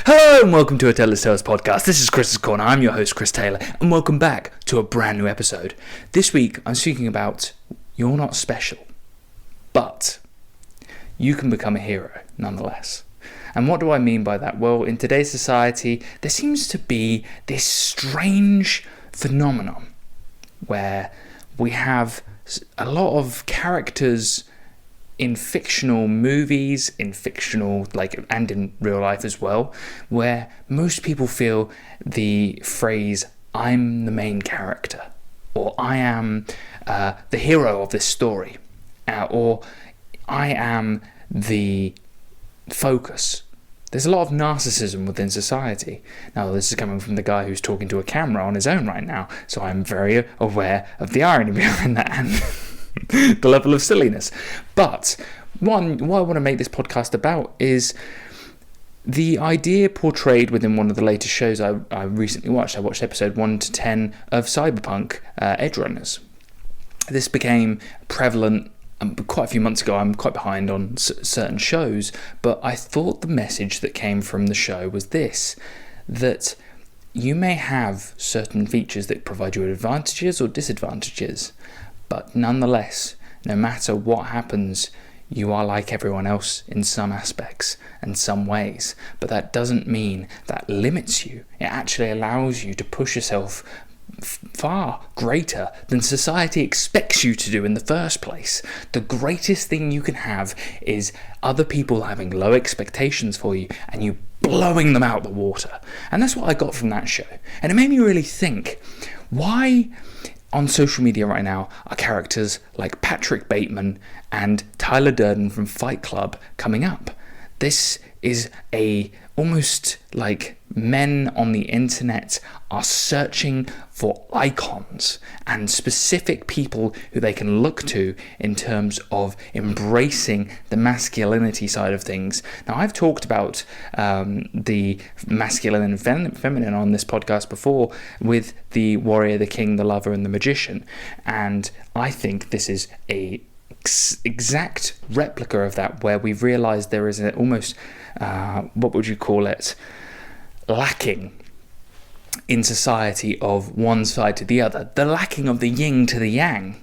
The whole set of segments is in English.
Hello and welcome to a Taylor's Tales podcast. This is Chris's Corner. I'm your host, Chris Taylor, and welcome back to a brand new episode. This week, I'm speaking about you're not special, but you can become a hero nonetheless. And what do I mean by that? Well, in today's society, there seems to be this strange phenomenon where we have a lot of characters in fictional movies, in fictional, and in real life as well, where most people feel the phrase, I'm the main character, or I am the hero of this story, or I am the focus. There's a lot of narcissism within society. Now, this is coming from the guy who's talking to a camera on his own right now, so I'm very aware of the irony behind that and the level of silliness. But what I want to make this podcast about is the idea portrayed within one of the latest shows I recently watched. I watched episode 1 to 10 of Cyberpunk Edgerunners. This became prevalent quite a few months ago. I'm quite behind on certain shows, but I thought the message that came from the show was this, that you may have certain features that provide you advantages or disadvantages, but nonetheless, no matter what happens, you are like everyone else in some aspects and some ways. But that doesn't mean that limits you. It actually allows you to push yourself far greater than society expects you to do in the first place. The greatest thing you can have is other people having low expectations for you and you blowing them out the water. And that's what I got from that show. And it made me really think, why on social media right now are characters like Patrick Bateman and Tyler Durden from Fight Club coming up? This is almost like men on the internet are searching for icons and specific people who they can look to in terms of embracing the masculinity side of things. Now, I've talked about the masculine and feminine on this podcast before with the warrior, the king, the lover, and the magician. And I think this is a exact replica of that, where we've realized there is almost what would you call it, lacking in society of one side to the other, the lacking of the yin to the yang.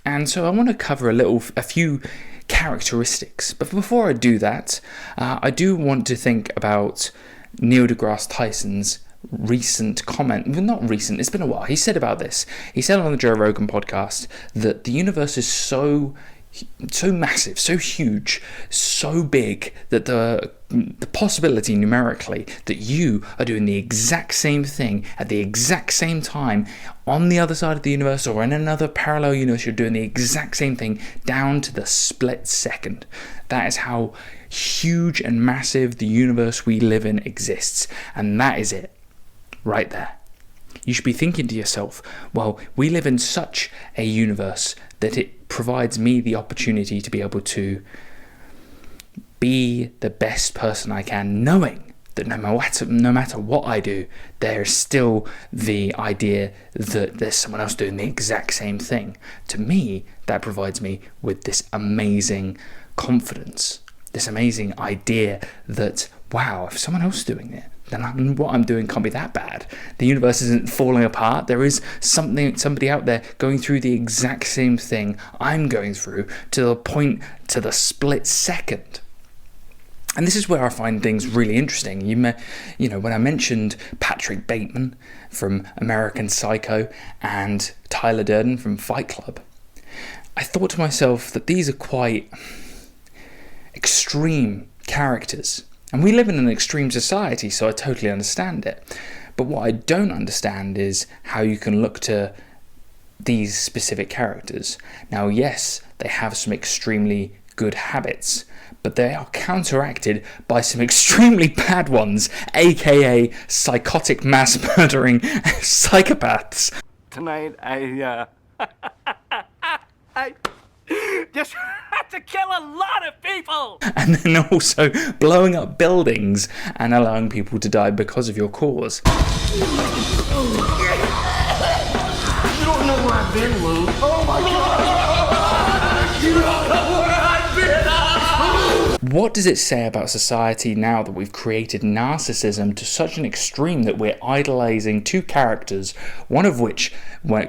And so I want to cover a few characteristics, but before I do that, I do want to think about Neil deGrasse Tyson's recent comment. Well, not recent, it's been a while. He said about this, he said on the Joe Rogan podcast that the universe is so massive, so huge, so big that the possibility numerically that you are doing the exact same thing at the exact same time on the other side of the universe or in another parallel universe, you're doing the exact same thing down to the split second. That is how huge and massive the universe we live in exists, and that is it right there. You should be thinking to yourself, well, we live in such a universe that it provides me the opportunity to be able to be the best person I can, knowing that no matter what I do, there's still the idea that there's someone else doing the exact same thing. To me, that provides me with this amazing confidence, this amazing idea that, wow, if someone else is doing it, then what I'm doing can't be that bad. The universe isn't falling apart. There is somebody out there going through the exact same thing I'm going through to the point, to the split second. And this is where I find things really interesting. When I mentioned Patrick Bateman from American Psycho and Tyler Durden from Fight Club, I thought to myself that these are quite extreme characters. And we live in an extreme society, so I totally understand it. But what I don't understand is how you can look to these specific characters. Now, yes, they have some extremely good habits, but they are counteracted by some extremely bad ones, aka psychotic mass murdering psychopaths. Tonight, I just had to kill a lot of people! And then also blowing up buildings and allowing people to die because of your cause. You don't know where I've been, Lou. Oh my God! You don't know where I've been! What does it say about society now that we've created narcissism to such an extreme that we're idolizing two characters, one of which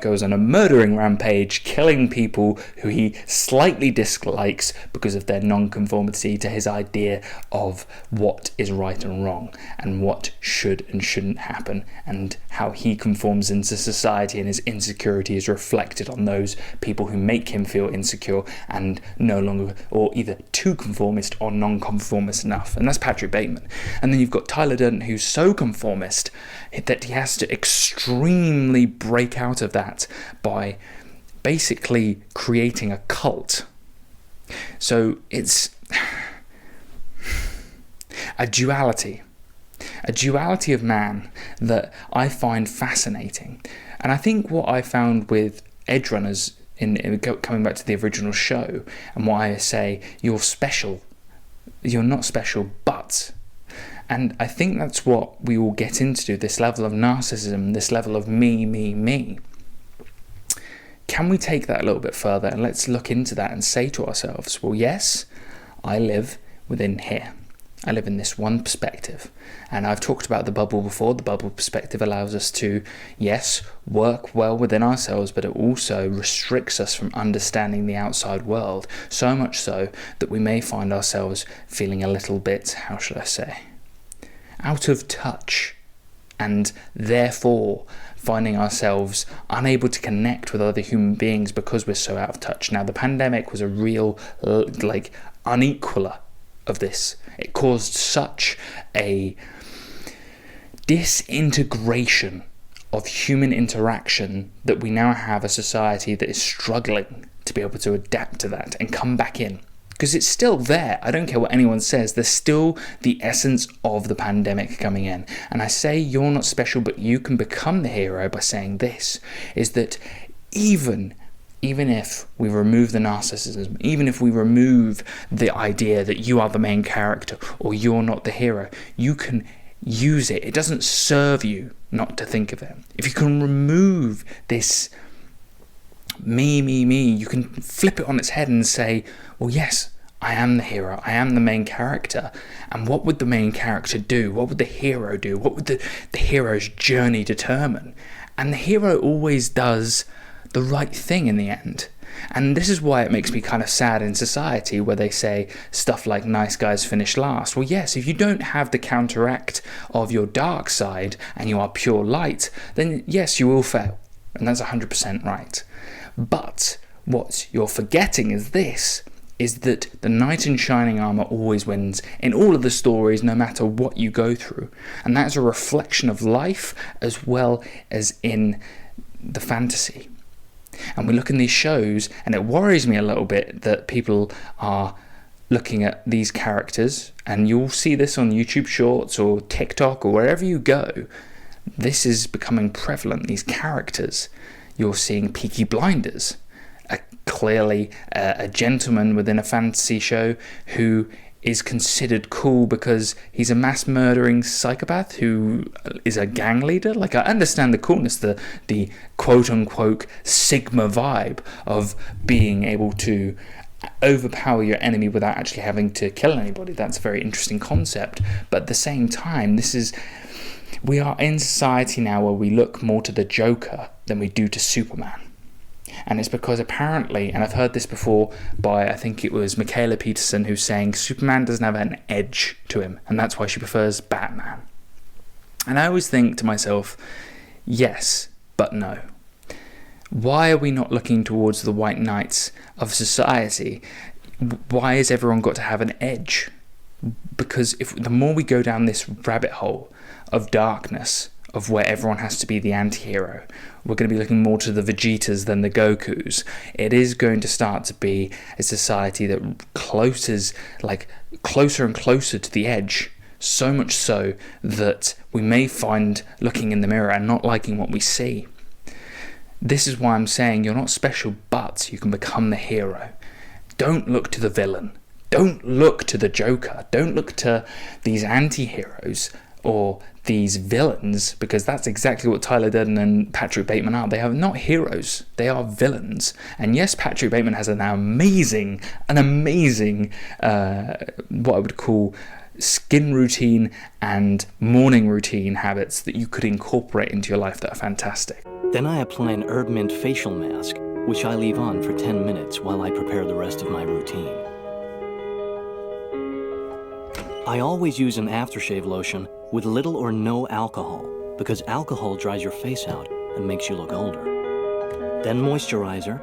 goes on a murdering rampage, killing people who he slightly dislikes because of their non-conformity to his idea of what is right and wrong, and what should and shouldn't happen, and how he conforms into society, and his insecurity is reflected on those people who make him feel insecure and no longer, or either too conformist or non-conformist enough. And that's Patrick Bateman. And then you've got Tyler Durden, who's so conformist that he has to extremely break out of that by basically creating a cult. So it's a duality of man that I find fascinating. And I think what I found with Edgerunners, in coming back to the original show, and why I say you're special, you're not special, but... And I think that's what we all get into, this level of narcissism, this level of me. Can we take that a little bit further, and let's look into that and say to ourselves, well, yes, I live within here. I live in this one perspective. And I've talked about the bubble before. The bubble perspective allows us to, yes, work well within ourselves, but it also restricts us from understanding the outside world, so much so that we may find ourselves feeling a little bit, how should I say, out of touch, and therefore finding ourselves unable to connect with other human beings because we're so out of touch. Now, the pandemic was a real, unequaler of this. It caused such a disintegration of human interaction that we now have a society that is struggling to be able to adapt to that and come back in. Because it's still there. I don't care what anyone says. There's still the essence of the pandemic coming in. And I say you're not special, but you can become the hero by saying this, is that even if we remove the narcissism, even if we remove the idea that you are the main character or you're not the hero, you can use it. It doesn't serve you not to think of it. If you can remove this me, you can flip it on its head and say, well, yes, I am the hero, I am the main character. And what would the main character do? What would the hero do? What would the hero's journey determine? And the hero always does the right thing in the end. And this is why it makes me kind of sad in society where they say stuff like nice guys finish last. Well, yes, if you don't have the counteract of your dark side and you are pure light, then yes, you will fail. And that's 100% right. But what you're forgetting is that the knight in shining armor always wins in all of the stories, no matter what you go through. And that's a reflection of life as well as in the fantasy. And we look in these shows, and it worries me a little bit that people are looking at these characters, and you'll see this on YouTube Shorts or TikTok or wherever you go. This is becoming prevalent, these characters. You're seeing Peaky Blinders, clearly a gentleman within a fantasy show who is considered cool because he's a mass murdering psychopath who is a gang leader. Like, I understand the coolness, the quote unquote Sigma vibe of being able to overpower your enemy without actually having to kill anybody. That's a very interesting concept. But at the same time, we are in society now where we look more to the Joker than we do to Superman. And it's because apparently, and I've heard this before by, I think it was Michaela Peterson, who's saying Superman doesn't have an edge to him, and that's why she prefers Batman. And I always think to myself, yes, but no. Why are we not looking towards the white knights of society? Why has everyone got to have an edge? Because the more we go down this rabbit hole of darkness, of where everyone has to be the anti-hero, we're going to be looking more to the Vegetas than the Gokus. It is going to start to be a society that closer and closer to the edge, so much so that we may find looking in the mirror and not liking what we see. This is why I'm saying you're not special, but you can become the hero. Don't look to the villain. Don't look to the Joker. Don't look to these anti-heroes. or these villains, because that's exactly what Tyler Durden and Patrick Bateman are. They are not heroes, they are villains. And yes, Patrick Bateman has an amazing, what I would call skin routine and morning routine habits that you could incorporate into your life that are fantastic. Then I apply an herb mint facial mask, which I leave on for 10 minutes while I prepare the rest of my routine. I always use an aftershave lotion with little or no alcohol, because alcohol dries your face out and makes you look older. Then moisturizer,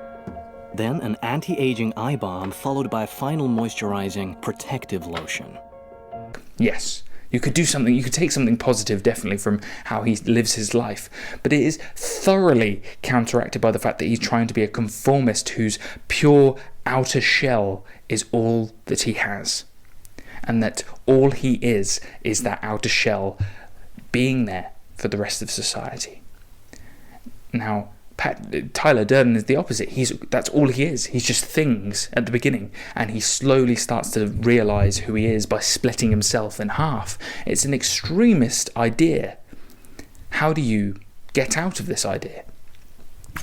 then an anti-aging eye balm followed by a final moisturizing protective lotion. Yes, you could take something positive definitely from how he lives his life, but it is thoroughly counteracted by the fact that he's trying to be a conformist whose pure outer shell is all that he has. And that all he is that outer shell being there for the rest of society. Now, Tyler Durden is the opposite. That's all he is. He's just things at the beginning, and he slowly starts to realise who he is by splitting himself in half. It's an extremist idea. How do you get out of this idea?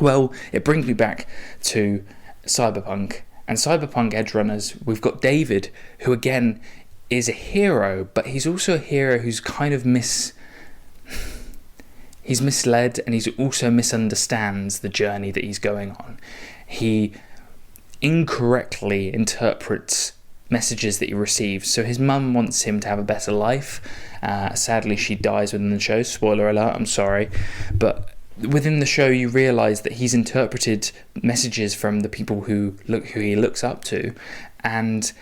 Well, it brings me back to Cyberpunk and Cyberpunk Edge Runners. We've got David, who again is a hero, but he's also a hero who's kind of he's misled, and he's also misunderstands the journey that he's going on. He incorrectly interprets messages that he receives. So his mum wants him to have a better life. Sadly, she dies within the show. Spoiler alert, I'm sorry. But within the show, you realise that he's interpreted messages from the people who he looks up to, and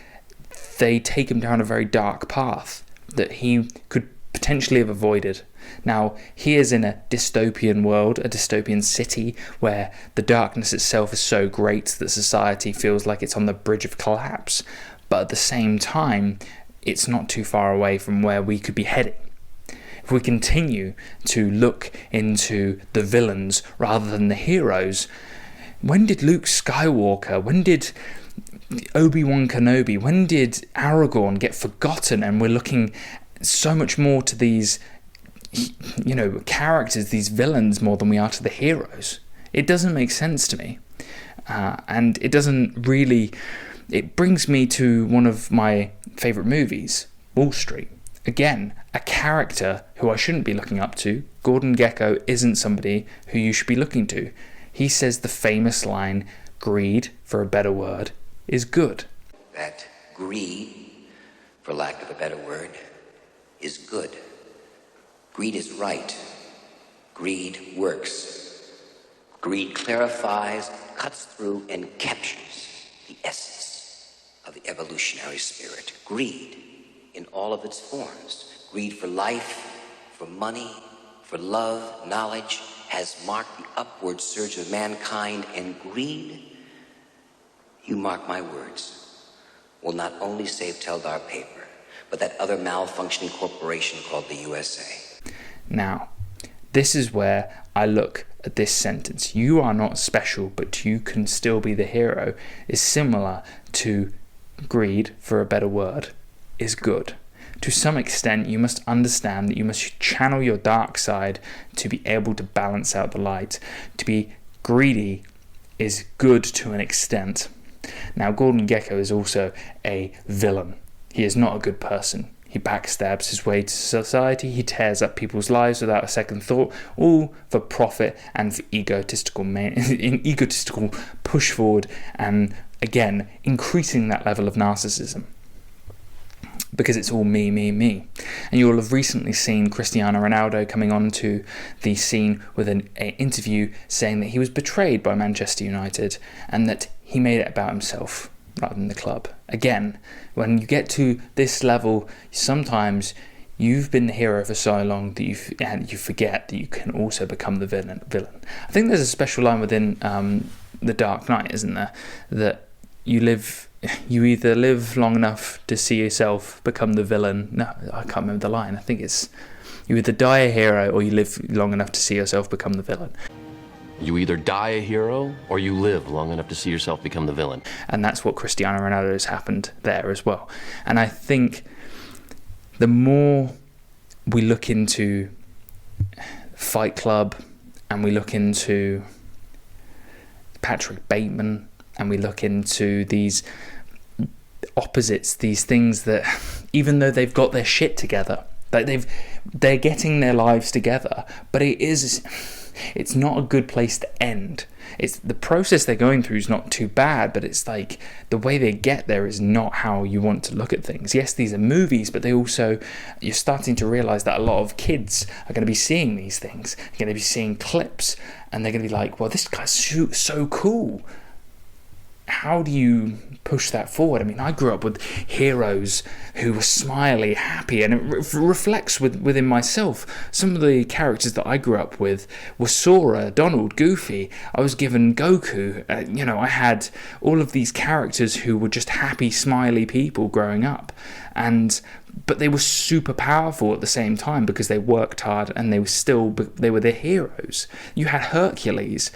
they take him down a very dark path that he could potentially have avoided. Now, he is in a dystopian world, a dystopian city, where the darkness itself is so great that society feels like it's on the bridge of collapse. But at the same time, it's not too far away from where we could be heading. If we continue to look into the villains rather than the heroes, when did Luke Skywalker, when did Obi-Wan Kenobi, when did Aragorn get forgotten, and we're looking so much more to these, characters, these villains, more than we are to the heroes? It doesn't make sense to me. And it doesn't really... It brings me to one of my favourite movies, Wall Street. Again, a character who I shouldn't be looking up to. Gordon Gekko isn't somebody who you should be looking to. He says the famous line, "Greed, for a better word, is good." That greed, for lack of a better word, is good. Greed is right. Greed works. Greed clarifies, cuts through, and captures the essence of the evolutionary spirit. Greed in all of its forms. Greed for life, for money, for love, knowledge, has marked the upward surge of mankind, and greed, you mark my words, will not only save Teldar Paper, but that other malfunctioning corporation called the USA. Now, this is where I look at this sentence. You are not special, but you can still be the hero, is similar to greed, for a better word, is good. To some extent, you must understand that you must channel your dark side to be able to balance out the light. To be greedy is good to an extent. Now, Gordon Gekko is also a villain. He is not a good person. He backstabs his way to society. He tears up people's lives without a second thought, all for profit and for egotistical push forward, and again, increasing that level of narcissism. Because it's all me, me, me. And you'll have recently seen Cristiano Ronaldo coming on to the scene with an interview saying that he was betrayed by Manchester United and that he made it about himself rather than the club. Again, when you get to this level, sometimes you've been the hero for so long that you forget that you can also become the villain. I think there's a special line within The Dark Knight, isn't there? That you either live long enough to see yourself become the villain. No, I can't remember the line. I think it's, you either die a hero or you live long enough to see yourself become the villain. You either die a hero or you live long enough to see yourself become the villain. And that's what Cristiano Ronaldo has happened there as well. And I think the more we look into Fight Club, and we look into Patrick Bateman, and we look into these opposites, these things that, even though they've got their shit together, like they're getting their lives together, but it's not a good place to end. It's the process they're going through is not too bad, but it's like the way they get there is not how you want to look at things. Yes, these are movies, but you're starting to realize that a lot of kids are going to be seeing these things, are going to be seeing clips, and they're going to be like, well, this guy's so cool. How do you push that forward? I mean, I grew up with heroes who were smiley, happy, and it reflects within myself. Some of the characters that I grew up with were Sora, Donald, Goofy. I was given Goku. I had all of these characters who were just happy, smiley people growing up, but they were super powerful at the same time because they worked hard and they were the heroes. You had Hercules,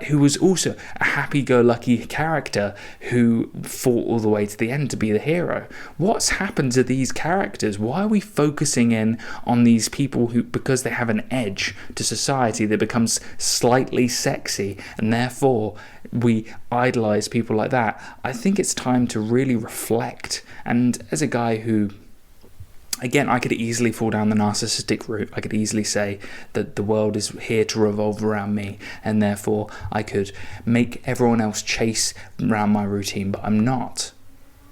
who was also a happy-go-lucky character who fought all the way to the end to be the hero. What's happened to these characters? Why are we focusing in on these people who, because they have an edge to society, that becomes slightly sexy, and therefore we idolize people like that? I think it's time to really reflect. And as a guy who, again, I could easily fall down the narcissistic route. I could easily say that the world is here to revolve around me, and therefore I could make everyone else chase around my routine, but I'm not,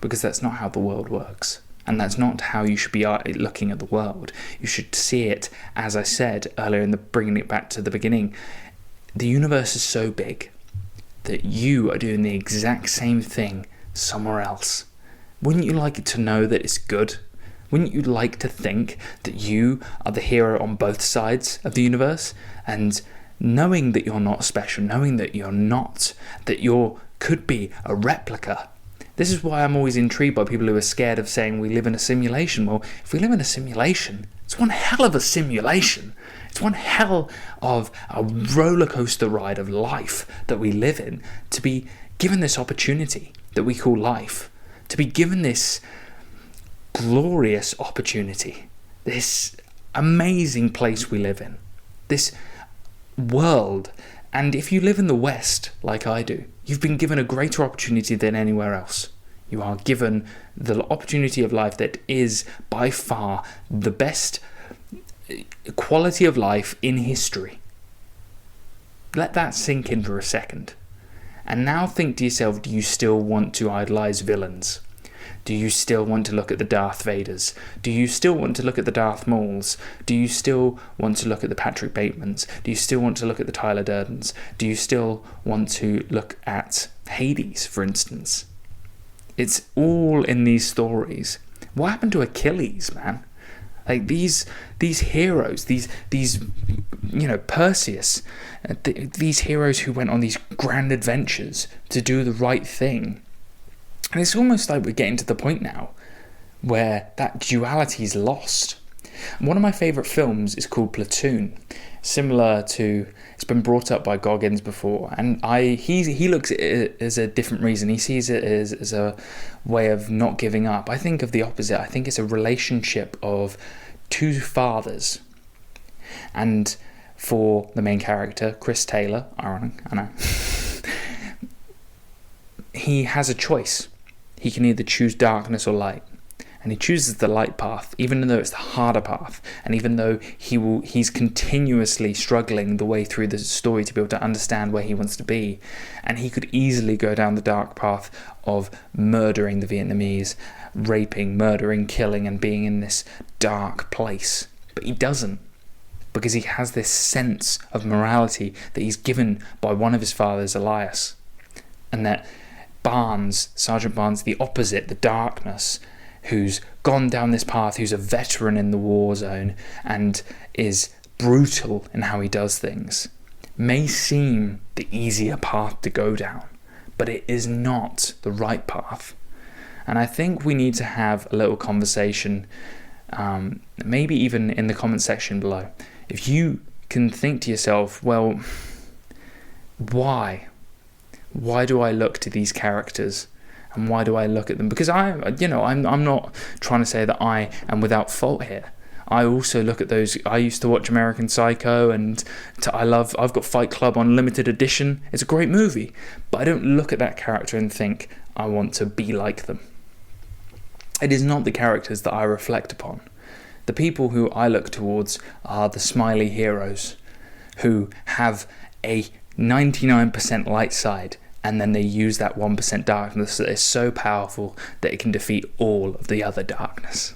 because that's not how the world works. And that's not how you should be looking at the world. You should see it, as I said earlier in bringing it back to the beginning, the universe is so big that you are doing the exact same thing somewhere else. Wouldn't you like to know that it's good? Wouldn't you like to think that you are the hero on both sides of the universe? And knowing that you're not special, knowing that you're not, that you could be a replica. This is why I'm always intrigued by people who are scared of saying we live in a simulation. Well, if we live in a simulation, it's one hell of a simulation. It's one hell of a roller coaster ride of life that we live in, to be given this opportunity that we call life, to be given this glorious opportunity, this amazing place we live in, this world. And if you live in the West, like I do, you've been given a greater opportunity than anywhere else. You are given the opportunity of life that is by far the best quality of life in history. Let that sink in for a second. And now think to yourself, do you still want to idolize villains? Do you still want to look at the Darth Vaders? Do you still want to look at the Darth Mauls? Do you still want to look at the Patrick Batemans? Do you still want to look at the Tyler Durdens? Do you still want to look at Hades, for instance? It's all in these stories. What happened to Achilles, man? Like these heroes, these Perseus, these heroes who went on these grand adventures to do the right thing. And it's almost like we're getting to the point now where that duality is lost. One of my favourite films is called Platoon. Similar to, it's been brought up by Goggins before, and he looks at it as a different reason. He sees it as a way of not giving up. I think of the opposite. I think it's a relationship of two fathers. And for the main character, Chris Taylor, ironic, I know, he has a choice. He can either choose darkness or light. And he chooses the light path, even though it's the harder path, and even though he's continuously struggling the way through the story to be able to understand where he wants to be. And he could easily go down the dark path of murdering the Vietnamese, raping, murdering, killing, and being in this dark place. But he doesn't, because he has this sense of morality that he's given by one of his fathers, Elias. And that Barnes, Sergeant Barnes, the opposite, the darkness, who's gone down this path, who's a veteran in the war zone and is brutal in how he does things, may seem the easier path to go down, but it is not the right path. And I think we need to have a little conversation, maybe even in the comment section below. If you can think to yourself, well, why do I look to these characters? And why do I look at them? Because I'm not trying to say that I am without fault here. I also look at those. I used to watch American Psycho, and I've got Fight Club on limited edition. It's a great movie, but I don't look at that character and think I want to be like them. It is not the characters that I reflect upon. The people who I look towards are the smiley heroes who have a 99% light side, and then they use that 1% darkness that is so powerful that it can defeat all of the other darkness.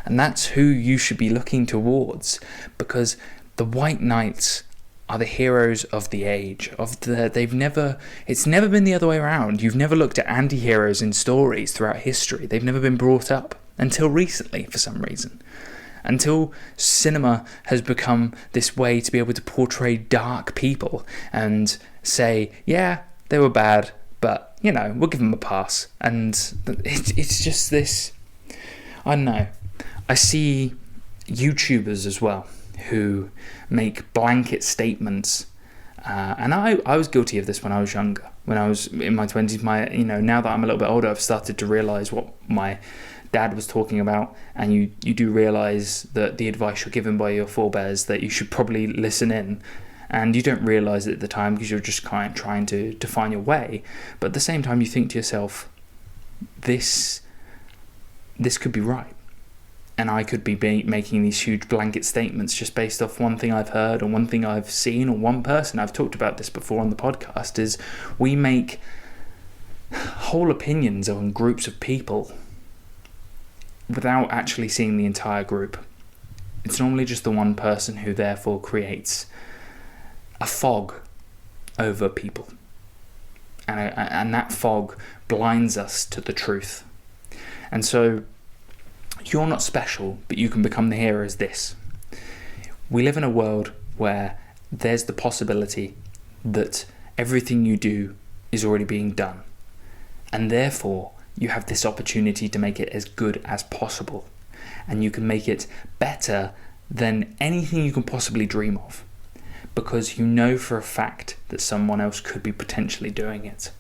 And that's who you should be looking towards, because the White Knights are the heroes of the age. It's never been the other way around. You've never looked at anti-heroes in stories throughout history. They've never been brought up until recently, for some reason. Until cinema has become this way to be able to portray dark people and say, yeah, they were bad, but, we'll give them a pass. And it's just this, I don't know. I see YouTubers as well who make blanket statements, and I was guilty of this when I was younger. When I was in my 20s, now that I'm a little bit older, I've started to realise what my dad was talking about, and you do realise that the advice you're given by your forebears, that you should probably listen in, and you don't realise it at the time because you're just kind of trying to find your way. But at the same time, you think to yourself, this could be right. And I could be making these huge blanket statements just based off one thing I've heard or one thing I've seen or one person. I've talked about this before on the podcast, is we make whole opinions on groups of people without actually seeing the entire group. It's normally just the one person who therefore creates a fog over people. And that fog blinds us to the truth. And so, you're not special, but you can become the hero as this. We live in a world where there's the possibility that everything you do is already being done. And therefore, you have this opportunity to make it as good as possible. And you can make it better than anything you can possibly dream of. Because you know for a fact that someone else could be potentially doing it.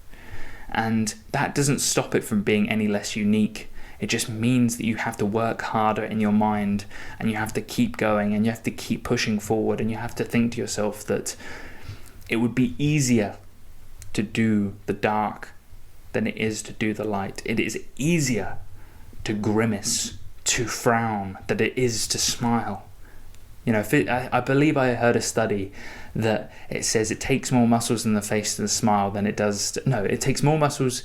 And that doesn't stop it from being any less unique. It just means that you have to work harder in your mind, and you have to keep going, and you have to keep pushing forward, and you have to think to yourself that it would be easier to do the dark than it is to do the light. It is easier to grimace, to frown, than it is to smile. I believe I heard a study that it says it takes more muscles in the face to smile than it does it takes more muscles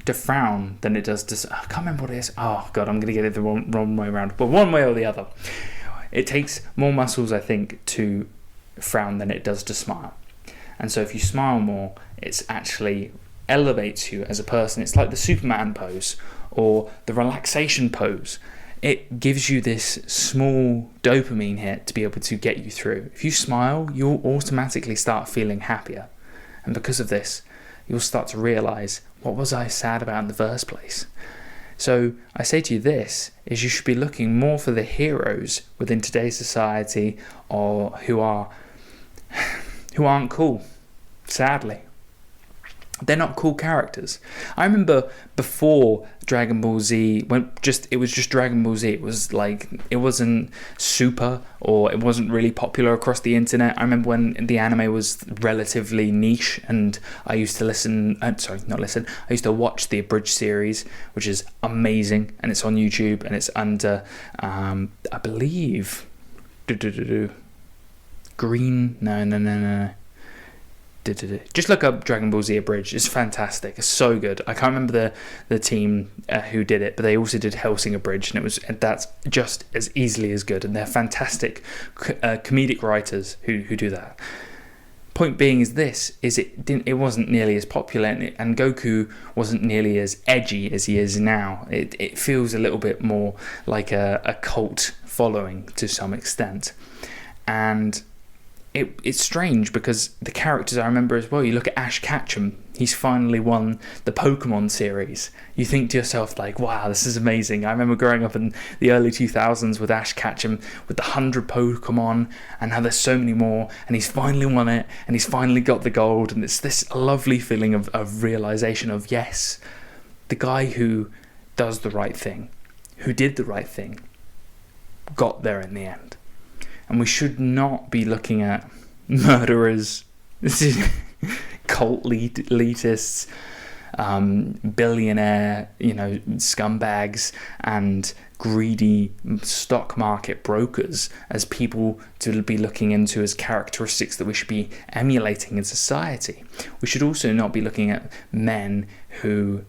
to frown than it does to... I can't remember what it is. Oh, God, I'm going to get it the wrong way around. But one way or the other. It takes more muscles, I think, to frown than it does to smile. And so if you smile more, it actually elevates you as a person. It's like the Superman pose or the relaxation pose. It gives you this small dopamine hit to be able to get you through. If you smile, you'll automatically start feeling happier. And because of this, you'll start to realise, what was I sad about in the first place? So I say to you this, is you should be looking more for the heroes within today's society, or who aren't cool, sadly. They're not cool characters. I remember before Dragon Ball Z, it was just Dragon Ball Z. It was like, it wasn't super, or it wasn't really popular across the internet. I remember when the anime was relatively niche, and I used to I used to watch the abridged series, which is amazing, and it's on YouTube, and it's under, I believe, Green, no. Just look up Dragon Ball Z Abridged. It's fantastic. It's so good. I can't remember the team who did it, but they also did Hellsing Abridged, and that's just as easily as good. And they're fantastic comedic writers who do that. Point being is it wasn't nearly as popular, and Goku wasn't nearly as edgy as he is now. It feels a little bit more like a cult following to some extent, and it's strange because the characters I remember as well. You look at Ash Ketchum, he's finally won the Pokemon series. You think to yourself, like, wow, this is amazing. I remember growing up in the early 2000s with Ash Ketchum, with the 100 Pokemon, and how there's so many more, and he's finally won it, and he's finally got the gold, and it's this lovely feeling of realization of, yes, the guy who does the right thing, who did the right thing, got there in the end. And we should not be looking at murderers, cult elitists, billionaire, scumbags, and greedy stock market brokers as people to be looking into as characteristics that we should be emulating in society. We should also not be looking at men who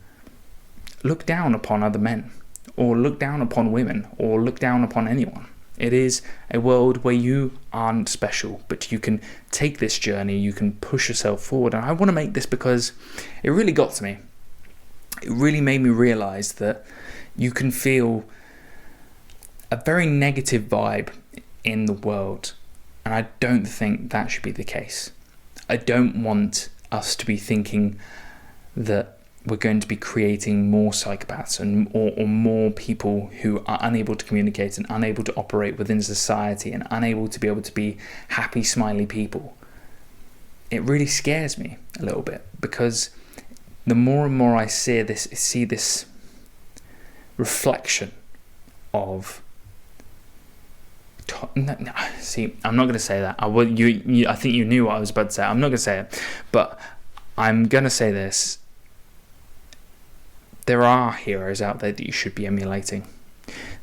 look down upon other men, or look down upon women, or look down upon anyone. It is a world where you aren't special, but you can take this journey, you can push yourself forward. And I want to make this because it really got to me. It really made me realise that you can feel a very negative vibe in the world. And I don't think that should be the case. I don't want us to be thinking that we're going to be creating more psychopaths or more people who are unable to communicate and unable to operate within society and unable to be able to be happy, smiley people. It really scares me a little bit, because the more and more I see this reflection of... See, I'm not going to say that. I think you knew what I was about to say. I'm not going to say it, but I'm going to say this. There are heroes out there that you should be emulating.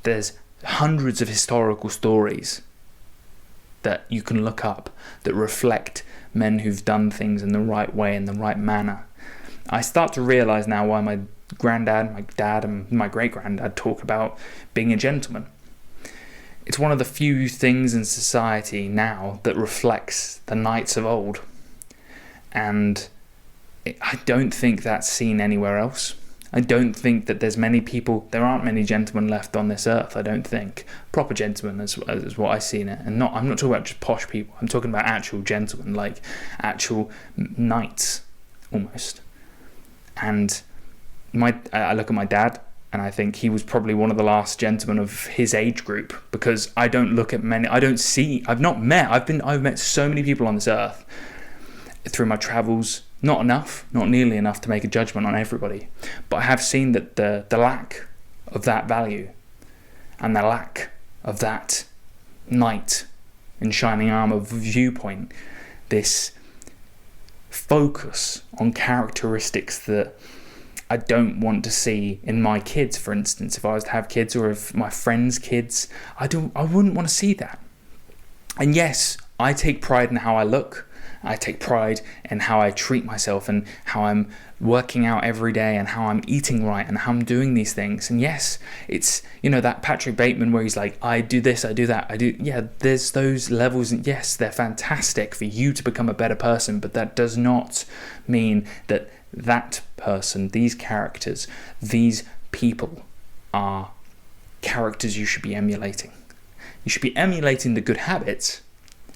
There's hundreds of historical stories that you can look up that reflect men who've done things in the right way, in the right manner. I start to realise now why my granddad, my dad, and my great-granddad talk about being a gentleman. It's one of the few things in society now that reflects the knights of old. And I don't think that's seen anywhere else. I don't think that there aren't many gentlemen left on this earth, I don't think. Proper gentlemen is what I see in it. And I'm not talking about just posh people. I'm talking about actual gentlemen, like actual knights, almost. And I look at my dad, and I think he was probably one of the last gentlemen of his age group, because I don't look at many. I've met so many people on this earth through my travels. Not nearly enough to make a judgment on everybody. But I have seen that the lack of that value and the lack of that knight in shining armour viewpoint, this focus on characteristics that I don't want to see in my kids, for instance. If I was to have kids, or if my friends' kids, I wouldn't want to see that. And yes, I take pride in how I look. I take pride in how I treat myself and how I'm working out every day and how I'm eating right and how I'm doing these things. And yes, it's, that Patrick Bateman where he's like, I do this, I do that, there's those levels, and yes, they're fantastic for you to become a better person, but that does not mean that that person, these characters, these people are characters you should be emulating. You should be emulating the good habits.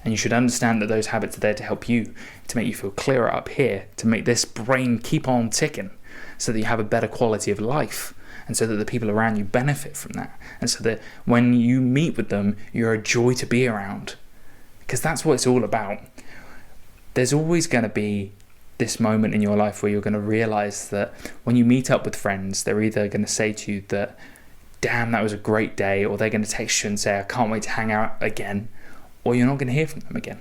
And you should understand that those habits are there to help you, to make you feel clearer up here, to make this brain keep on ticking, so that you have a better quality of life, and so that the people around you benefit from that, and so that when you meet with them, you're a joy to be around. Because that's what it's all about. There's always going to be this moment in your life where you're going to realise that when you meet up with friends, they're either going to say to you that, damn, that was a great day, or they're going to text you and say, I can't wait to hang out again, or you're not going to hear from them again.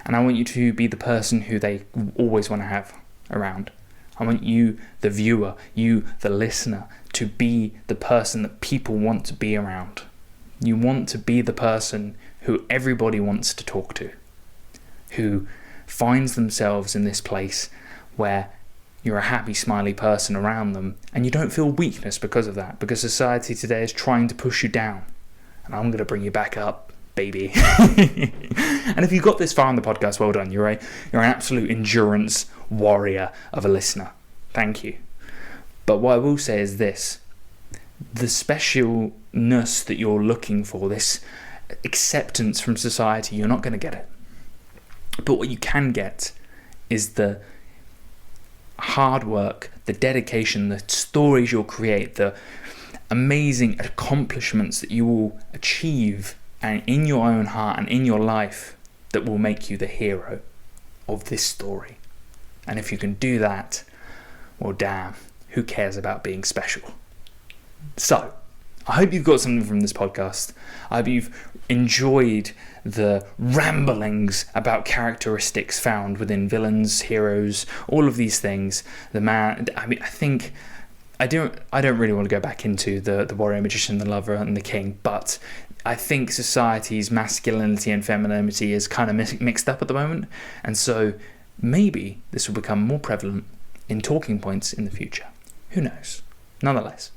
And I want you to be the person who they always want to have around. I want you, the viewer, you, the listener, to be the person that people want to be around. You want to be the person who everybody wants to talk to, who finds themselves in this place where you're a happy, smiley person around them, and you don't feel weakness because of that, because society today is trying to push you down. And I'm going to bring you back up, baby. And if you got this far on the podcast, well done. You're an absolute endurance warrior of a listener. Thank you. But what I will say is this: the specialness that you're looking for, this acceptance from society, you're not going to get it. But what you can get is the hard work, the dedication, the stories you'll create, the amazing accomplishments that you will achieve, and in your own heart and in your life, that will make you the hero of this story. And if you can do that, well, damn, who cares about being special? So, I hope you've got something from this podcast. I hope you've enjoyed the ramblings about characteristics found within villains, heroes, all of these things. I don't really want to go back into the warrior, magician, the lover, and the king, but I think society's masculinity and femininity is kind of mixed up at the moment, and so maybe this will become more prevalent in talking points in the future. Who knows? Nonetheless,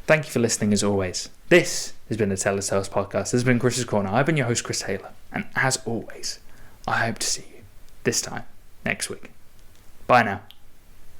thank you for listening as always. This has been the Tell Us Tales podcast. This has been Chris's Corner. I've been your host, Chris Taylor, and as always, I hope to see you this time next week. Bye now.